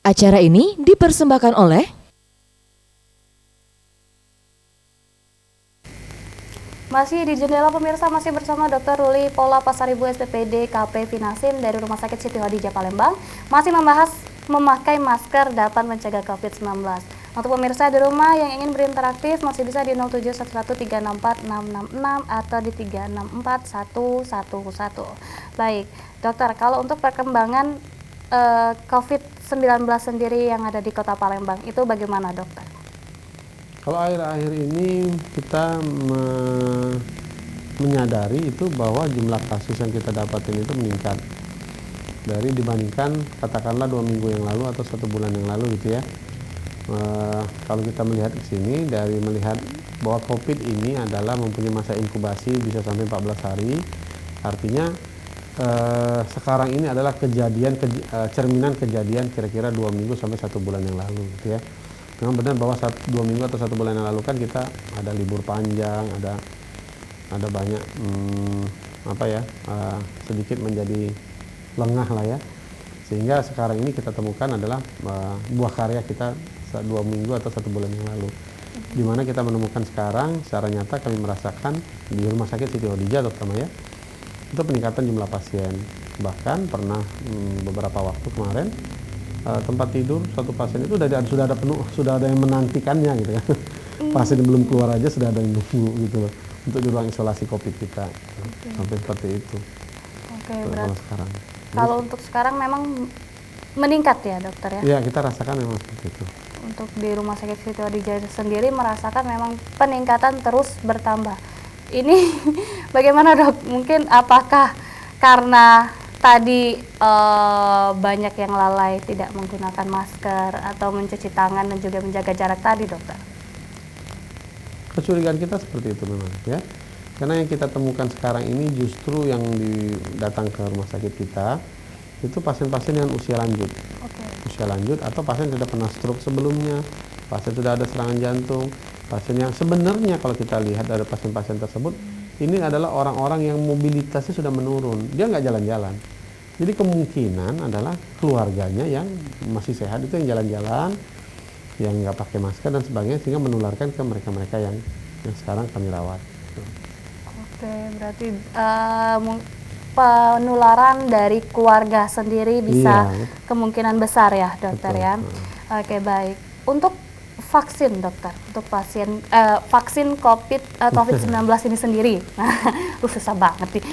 Acara ini dipersembahkan oleh Masih di Jendela pemirsa, masih bersama Dr. Ruli Pola Pasaribu SPPD KP Finasim dari Rumah Sakit Siti Hadijah Palembang. Masih membahas memakai masker dapat mencegah COVID-19. Untuk pemirsa di rumah yang ingin berinteraktif masih bisa di 07113646666 atau di 364111. Baik, dokter, kalau untuk perkembangan COVID-19 sendiri yang ada di Kota Palembang itu bagaimana, dokter? Kalau akhir-akhir ini kita menyadari itu bahwa jumlah kasus yang kita dapatin itu meningkat dari dibandingkan katakanlah 2 minggu yang lalu atau 1 bulan yang lalu gitu ya. Kalau kita melihat ke sini dari melihat bahwa COVID ini adalah mempunyai masa inkubasi bisa sampai 14 hari, artinya sekarang ini adalah cerminan kejadian kira-kira 2 minggu sampai 1 bulan yang lalu gitu ya. Memang benar bahwa 2 minggu atau 1 bulan yang lalu kan kita ada libur panjang, ada banyak sedikit menjadi lengah lah ya, sehingga sekarang ini kita temukan adalah buah karya kita 2 minggu atau 1 bulan yang lalu, di mana kita menemukan sekarang secara nyata kami merasakan di Rumah Sakit Siti Hadijah Dr. Maya itu peningkatan jumlah pasien. Bahkan pernah beberapa waktu kemarin tempat tidur satu pasien itu sudah ada penuh, sudah ada yang menantikannya gitu ya. Pasien belum keluar aja sudah ada yang nunggu gitu loh untuk di ruang isolasi COVID kita. Sampai seperti itu. Berarti sekarang. Kalau untuk sekarang memang meningkat ya, dokter ya? Iya, kita rasakan memang seperti itu. Untuk di Rumah Sakit Siti Hadijah sendiri merasakan memang peningkatan terus bertambah. Ini bagaimana, dok? Mungkin apakah karena tadi banyak yang lalai tidak menggunakan masker atau mencuci tangan dan juga menjaga jarak tadi, dokter? Kecurigaan kita seperti itu memang ya. Karena yang kita temukan sekarang ini justru yang datang ke rumah sakit kita itu pasien-pasien yang usia lanjut. Usia lanjut atau pasien sudah pernah stroke sebelumnya, pasien sudah ada serangan jantung, pasien yang sebenarnya kalau kita lihat dari pasien-pasien tersebut ini adalah orang-orang yang mobilitasnya sudah menurun, dia nggak jalan-jalan. Jadi kemungkinan adalah keluarganya yang masih sehat itu yang jalan-jalan, yang nggak pakai masker dan sebagainya, sehingga menularkan ke mereka-mereka yang sekarang kami rawat. Berarti penularan dari keluarga sendiri bisa kemungkinan besar ya, dokter. Betul. Ya. Baik. Untuk vaksin, dokter, untuk vaksin COVID-19 ini sendiri, susah banget nih.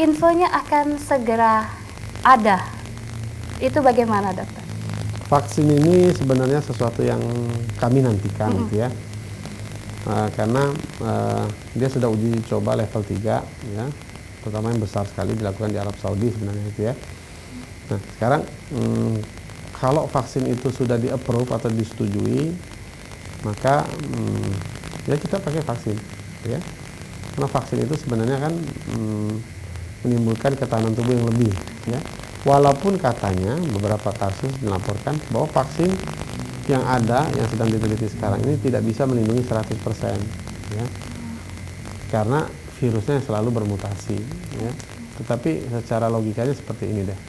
Infonya akan segera ada. Itu bagaimana, dokter? Vaksin ini sebenarnya sesuatu yang kami nantikan gitu ya. Karena dia sudah uji coba level 3 ya, terutama yang besar sekali dilakukan di Arab Saudi sebenarnya itu ya. Nah, sekarang kalau vaksin itu sudah di-approve atau disetujui, maka ya kita pakai vaksin ya. Karena vaksin itu sebenarnya kan menimbulkan ketahanan tubuh yang lebih ya. Walaupun katanya beberapa kasus dilaporkan bahwa vaksin yang ada, yang sedang diteliti sekarang ini tidak bisa melindungi 100% ya. Karena virusnya selalu bermutasi ya. Tetapi secara logikanya seperti ini deh.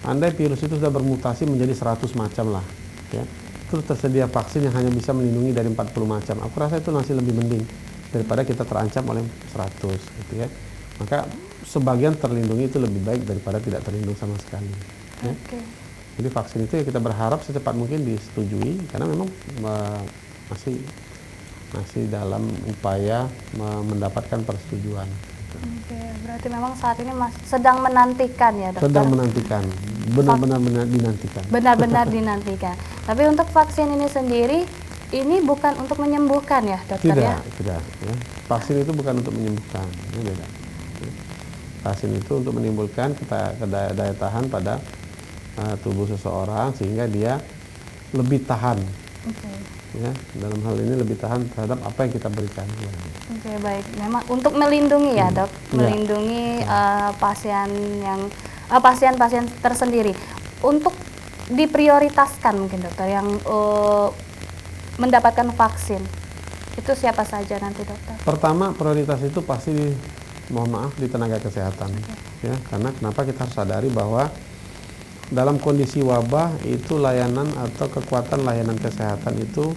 Andai virus itu sudah bermutasi menjadi 100 macam lah ya. Terus tersedia vaksin yang hanya bisa melindungi dari 40 macam. Aku rasa itu masih lebih mending daripada kita terancam oleh 100 gitu ya. Maka sebagian terlindungi itu lebih baik daripada tidak terlindung sama sekali ya. Jadi vaksin itu ya kita berharap secepat mungkin disetujui, karena memang masih dalam upaya mendapatkan persetujuan. Berarti memang saat ini sedang menantikan ya, dokter? Sedang menantikan, benar-benar dinantikan. Benar-benar dinantikan. Tapi untuk vaksin ini sendiri, ini bukan untuk menyembuhkan ya, dokter? Tidak. Ya. Vaksin itu bukan untuk menyembuhkan, ya, beda. Vaksin itu untuk menimbulkan daya tahan pada tubuh seseorang sehingga dia lebih tahan. Ya, dalam hal ini lebih tahan terhadap apa yang kita berikan. Baik. Memang untuk melindungi ya, dok, melindungi pasien-pasien tersendiri. Untuk diprioritaskan mungkin, dokter, yang mendapatkan vaksin itu siapa saja nanti, dokter? Pertama prioritas itu pasti mohon maaf di tenaga kesehatan ya, karena kenapa kita harus sadari bahwa dalam kondisi wabah itu layanan atau kekuatan layanan kesehatan itu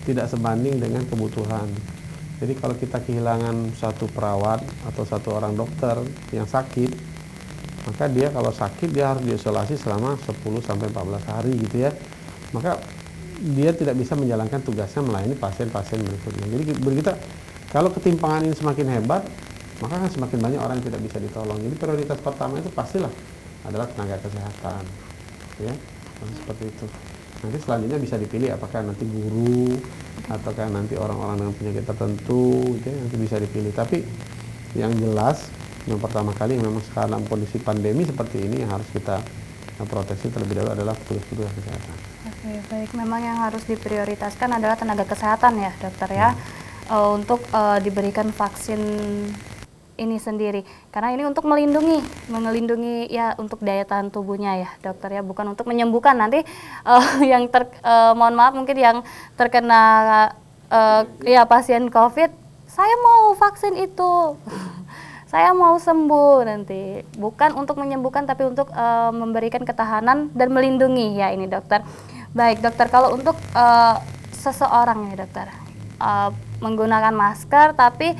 tidak sebanding dengan kebutuhan. Jadi kalau kita kehilangan satu perawat atau satu orang dokter yang sakit, maka dia kalau sakit dia harus diisolasi selama 10 sampai 14 hari gitu ya. Maka dia tidak bisa menjalankan tugasnya melayani pasien-pasien berikutnya. Jadi kita kalau ketimpangan ini semakin hebat, maka kan semakin banyak orang yang tidak bisa ditolong. Jadi prioritas pertama itu pastilah adalah tenaga kesehatan, ya, seperti itu. Nanti selanjutnya bisa dipilih apakah nanti guru ataukah nanti orang-orang dengan penyakit tertentu, gitu ya, nanti bisa dipilih. Tapi yang jelas, yang pertama kali memang sekarang dalam kondisi pandemi seperti ini yang harus kita proteksi terlebih dahulu adalah petugas-petugas kesehatan. Oke, baik. Memang yang harus diprioritaskan adalah tenaga kesehatan ya, dokter ya, untuk diberikan vaksin ini sendiri, karena ini untuk melindungi ya untuk daya tahan tubuhnya ya dokter ya, bukan untuk menyembuhkan nanti yang mohon maaf mungkin yang terkena ya pasien COVID, saya mau vaksin itu, saya mau sembuh nanti, bukan untuk menyembuhkan tapi untuk memberikan ketahanan dan melindungi ya ini dokter. Baik dokter, kalau untuk seseorang ya dokter menggunakan masker tapi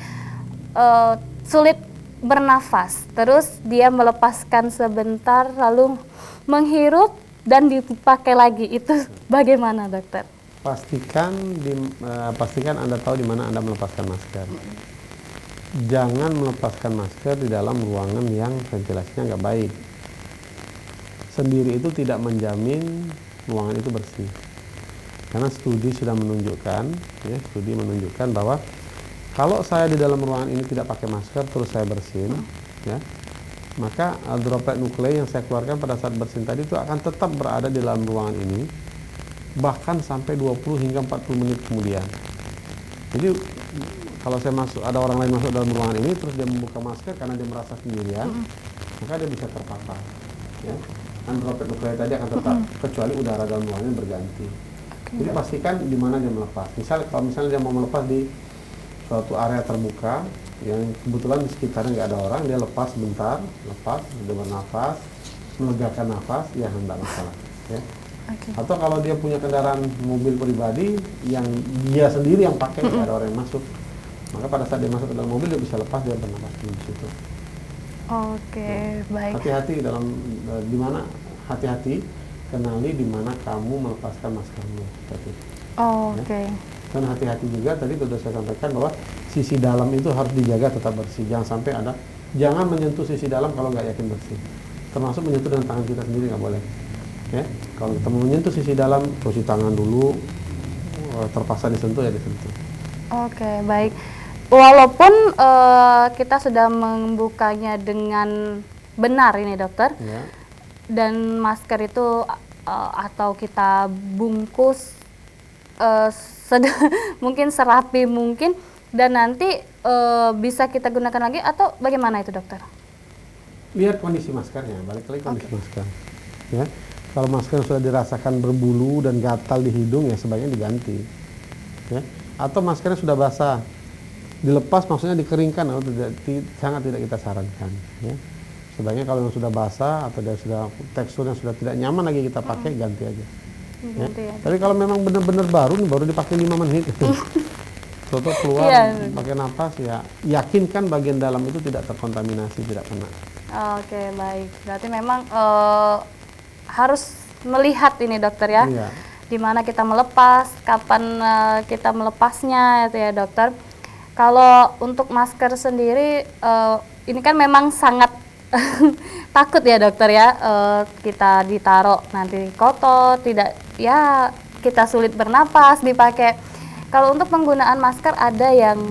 sulit bernafas, terus dia melepaskan sebentar lalu menghirup dan dipakai lagi, itu bagaimana dokter? Pastikan Anda tahu di mana Anda melepaskan masker. Jangan melepaskan masker di dalam ruangan yang ventilasinya nggak baik. Sendiri itu tidak menjamin ruangan itu bersih, karena studi sudah menunjukkan, ya, bahwa kalau saya di dalam ruangan ini tidak pakai masker terus saya bersin, ya, maka droplet nuklei yang saya keluarkan pada saat bersin tadi itu akan tetap berada di dalam ruangan ini bahkan sampai 20 hingga 40 menit kemudian. Jadi kalau ada orang lain masuk dalam ruangan ini terus dia membuka masker karena dia merasa sendirian, maka dia bisa terpapar, ya. Dan droplet nuklei tadi akan tetap kecuali udara dalam ruangan berganti. Jadi pastikan di mana dia melepas. Kalau misalnya dia mau melepas di suatu area terbuka yang kebetulan di sekitarnya nggak ada orang, dia lepas sebentar, dia bernafas, melegakan nafas, ya hendak masalah, ya. Atau kalau dia punya kendaraan mobil pribadi yang dia sendiri yang pakai, nggak ada orang yang masuk, maka pada saat dia masuk ke dalam mobil dia bisa lepas, dia bernafas di situ. Baik. Hati-hati hati-hati kenali di mana kamu melepaskan maskermu. Dan hati-hati juga tadi sudah saya sampaikan bahwa sisi dalam itu harus dijaga tetap bersih. Jangan menyentuh sisi dalam kalau nggak yakin bersih. Termasuk menyentuh dengan tangan kita sendiri nggak boleh. Ya, kalau kita mau menyentuh sisi dalam, cuci tangan dulu. Terpaksa disentuh ya disentuh. Baik. Walaupun kita sudah membukanya dengan benar ini dokter, ya, dan masker itu atau kita bungkus mungkin serapi mungkin, dan nanti bisa kita gunakan lagi atau bagaimana itu dokter? Lihat kondisi maskernya, balik lagi kondisi masker. Ya, kalau masker sudah dirasakan berbulu dan gatal di hidung ya sebaiknya diganti. Ya, atau maskernya sudah basah, dilepas maksudnya dikeringkan, atau sangat tidak kita sarankan. Ya, sebaiknya kalau yang sudah basah atau teksturnya sudah tidak nyaman lagi kita pakai, ganti aja. Ya. Tapi kalau memang benar-benar baru dipakai 5 menit, Toto keluar pakai nafas, ya yakinkan bagian dalam itu tidak terkontaminasi, tidak kena. Baik. Berarti memang harus melihat ini dokter ya, di mana kita melepas, kapan kita melepasnya itu ya dokter. Kalau untuk masker sendiri, ini kan memang sangat takut ya dokter ya, kita ditaruh nanti kotor, tidak ya kita sulit bernapas dipakai. Kalau untuk penggunaan masker, ada yang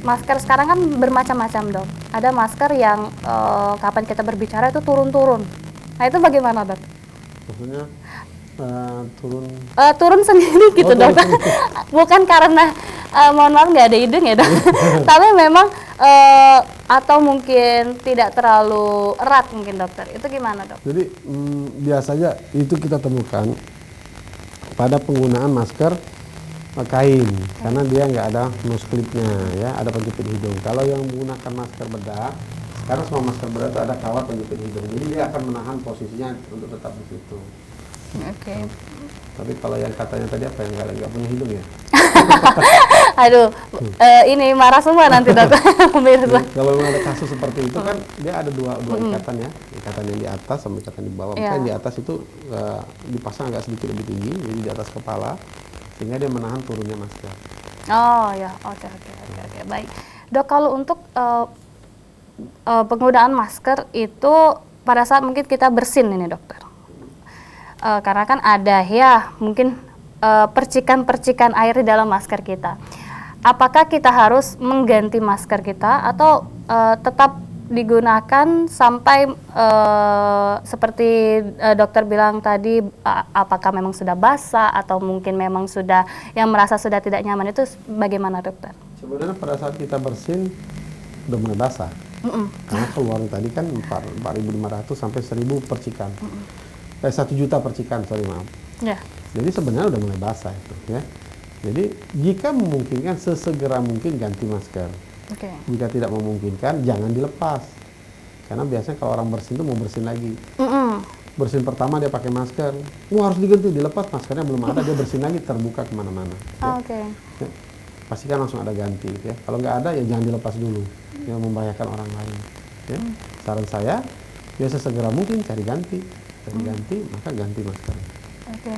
masker sekarang kan bermacam-macam dok. Ada masker yang kapan kita berbicara itu turun-turun. Nah itu bagaimana dok? Maksudnya turun sendiri gitu dok. Bukan karena mohon maaf nggak ada hidung ya dok. Tapi memang atau mungkin tidak terlalu erat mungkin dokter. Itu gimana dok? Jadi biasanya itu kita temukan pada penggunaan masker kain, karena dia nggak ada nose clipnya, ya, ada penjepit hidung. Kalau yang menggunakan masker bedah Karena semua masker bedah itu ada kawat penutup hidung, jadi dia akan menahan posisinya untuk tetap di situ. Oke. Tapi kalau yang katanya tadi apa yang nggak punya hidung ya? Aduh, ini marah semua nanti dokter. Pemirsa. Kalau memang ada kasus seperti itu kan dia ada dua ikatan ya, ikatan yang di atas sama ikatan di bawah. Iya. Maka yang di atas itu dipasang agak sedikit lebih tinggi, jadi di atas kepala, sehingga dia menahan turunnya masker. Oh ya, oke, baik. Dok, kalau untuk penggunaan masker itu pada saat mungkin kita bersin ini dokter, karena kan ada ya mungkin percikan-percikan air di dalam masker kita. Apakah kita harus mengganti masker kita atau tetap digunakan sampai seperti dokter bilang tadi, apakah memang sudah basah atau mungkin memang sudah yang merasa sudah tidak nyaman, itu bagaimana dokter? Sebenarnya pada saat kita bersin udah mulai basah. Karena keluar tadi kan 4.500 sampai 1.000 percikan. 1 juta percikan, sorry maaf. Ya. Jadi sebenarnya udah mulai basah itu ya. Jadi jika memungkinkan sesegera mungkin ganti masker. Oke. Jika tidak memungkinkan jangan dilepas. Karena biasanya kalau orang bersin itu mau bersin lagi. Bersin pertama dia pakai masker, wah harus diganti, dilepas maskernya belum ada, dia bersin lagi terbuka kemana-mana. Ya. Oke. Ya. Pastikan langsung ada ganti ya. Kalau nggak ada ya jangan dilepas dulu, yang membahayakan orang lain. Ya. Saran saya, ya sesegera mungkin cari ganti, maka ganti masker. Oke.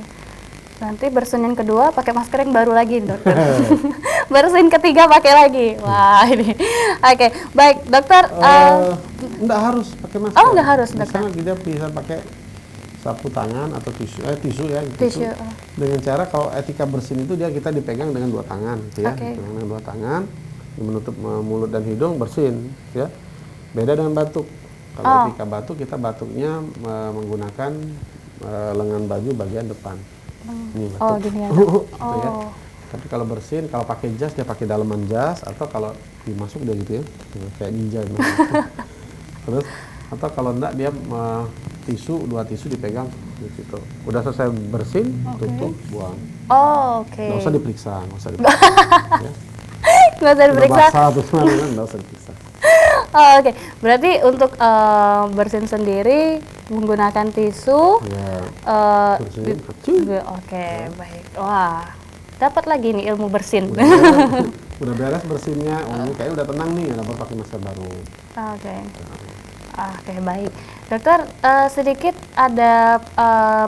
Nanti bersin yang kedua pakai masker yang baru lagi, dokter. Bersin ketiga pakai lagi. Wah, ini. Oke, baik, dokter. Nggak harus pakai masker. Oh, nggak harus, dokter. Misalnya dia bisa pakai sapu tangan atau tisu ya. Tisu. Dengan cara kalau etika bersin itu kita dipegang dengan 2 tangan, gitu ya. Oke. Dengan 2 tangan, menutup mulut dan hidung bersin, ya. Beda dengan batuk. Kalau etika batuk, kita batuknya menggunakan lengan baju bagian depan. Ini batuk. Oh, gini ya. Ya. Tapi kalau bersin, kalau pakai jas dia pakai dalaman jas, atau kalau dimasuk dia gitu ya, kayak ninja. Terus atau kalau enggak dia tisu, 2 tisu dipegang gitu. Udah selesai bersin, tutup, buang. Oh, oke. Nggak usah diperiksa, ya. Nggak usah diperiksa. Udah basah terus nggak usah diperiksa. Oh, oke. Berarti untuk bersin sendiri menggunakan tisu. Ya. Bersin. Oke, baik. Wah, dapat lagi nih ilmu bersin. Udah beres bersinnya, ini kayaknya udah tenang nih, dapat pakai masker baru. Oke. Oke, baik. Dokter, sedikit ada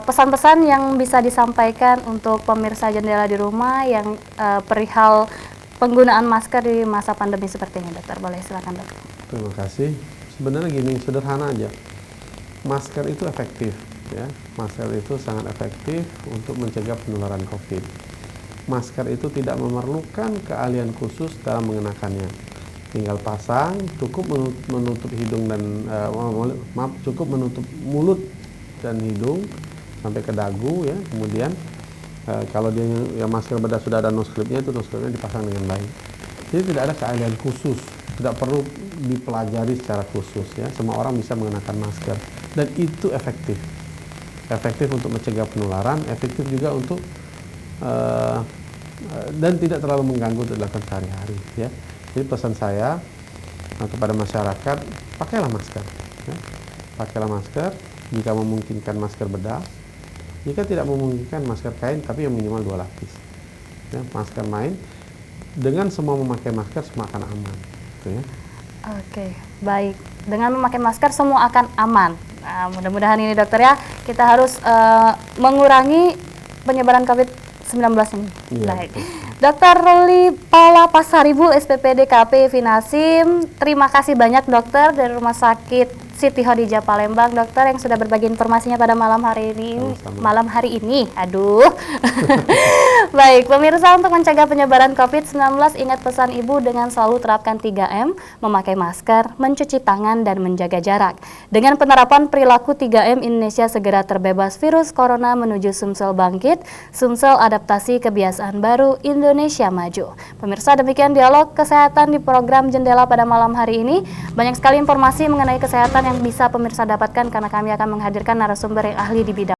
pesan-pesan yang bisa disampaikan untuk pemirsa Jendela di Rumah yang perihal penggunaan masker di masa pandemi seperti ini, dokter. Boleh silakan, dokter. Terima kasih. Sebenarnya gini, sederhana aja. Masker itu efektif, ya. Masker itu sangat efektif untuk mencegah penularan COVID. Masker itu tidak memerlukan keahlian khusus dalam mengenakannya. Tinggal pasang, cukup menutup hidung dan cukup menutup mulut dan hidung sampai ke dagu, ya. Kemudian kalau dia yang masker bedah sudah ada nose clipnya, itu nose clipnya dipasang dengan baik. Jadi tidak ada keahlian khusus, tidak perlu dipelajari secara khusus, ya. Semua orang bisa mengenakan masker dan itu efektif. Efektif untuk mencegah penularan, efektif juga untuk dan tidak terlalu mengganggu untuk dilakukan sehari-hari, ya. Jadi pesan saya kepada masyarakat, pakailah masker, ya. Pakailah masker jika memungkinkan masker bedah. Jika tidak memungkinkan masker kain, tapi yang minimal 2 lapis. Ya, masker main, dengan semua memakai masker semua akan aman, gitu ya. Oke, baik. Dengan memakai masker semua akan aman. Nah, mudah-mudahan ini, dokter, ya, kita harus mengurangi penyebaran COVID-19 ini. Iya, Baik. Dokter Ruli Paula Pasaribu, SPPD KP Finasim, terima kasih banyak, dokter, dari Rumah Sakit Siti Khadijah Palembang, dokter, yang sudah berbagi informasinya pada malam hari ini. Aduh. Baik, pemirsa, untuk mencegah penyebaran COVID-19, ingat pesan Ibu dengan selalu terapkan 3M, memakai masker, mencuci tangan, dan menjaga jarak. Dengan penerapan perilaku 3M, Indonesia segera terbebas virus corona menuju Sumsel bangkit, Sumsel adaptasi kebiasaan baru, Indonesia maju. Pemirsa, demikian dialog kesehatan di program Jendela pada malam hari ini. Banyak sekali informasi mengenai kesehatan yang bisa pemirsa dapatkan karena kami akan menghadirkan narasumber yang ahli di bidang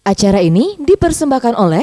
Acara ini dipersembahkan oleh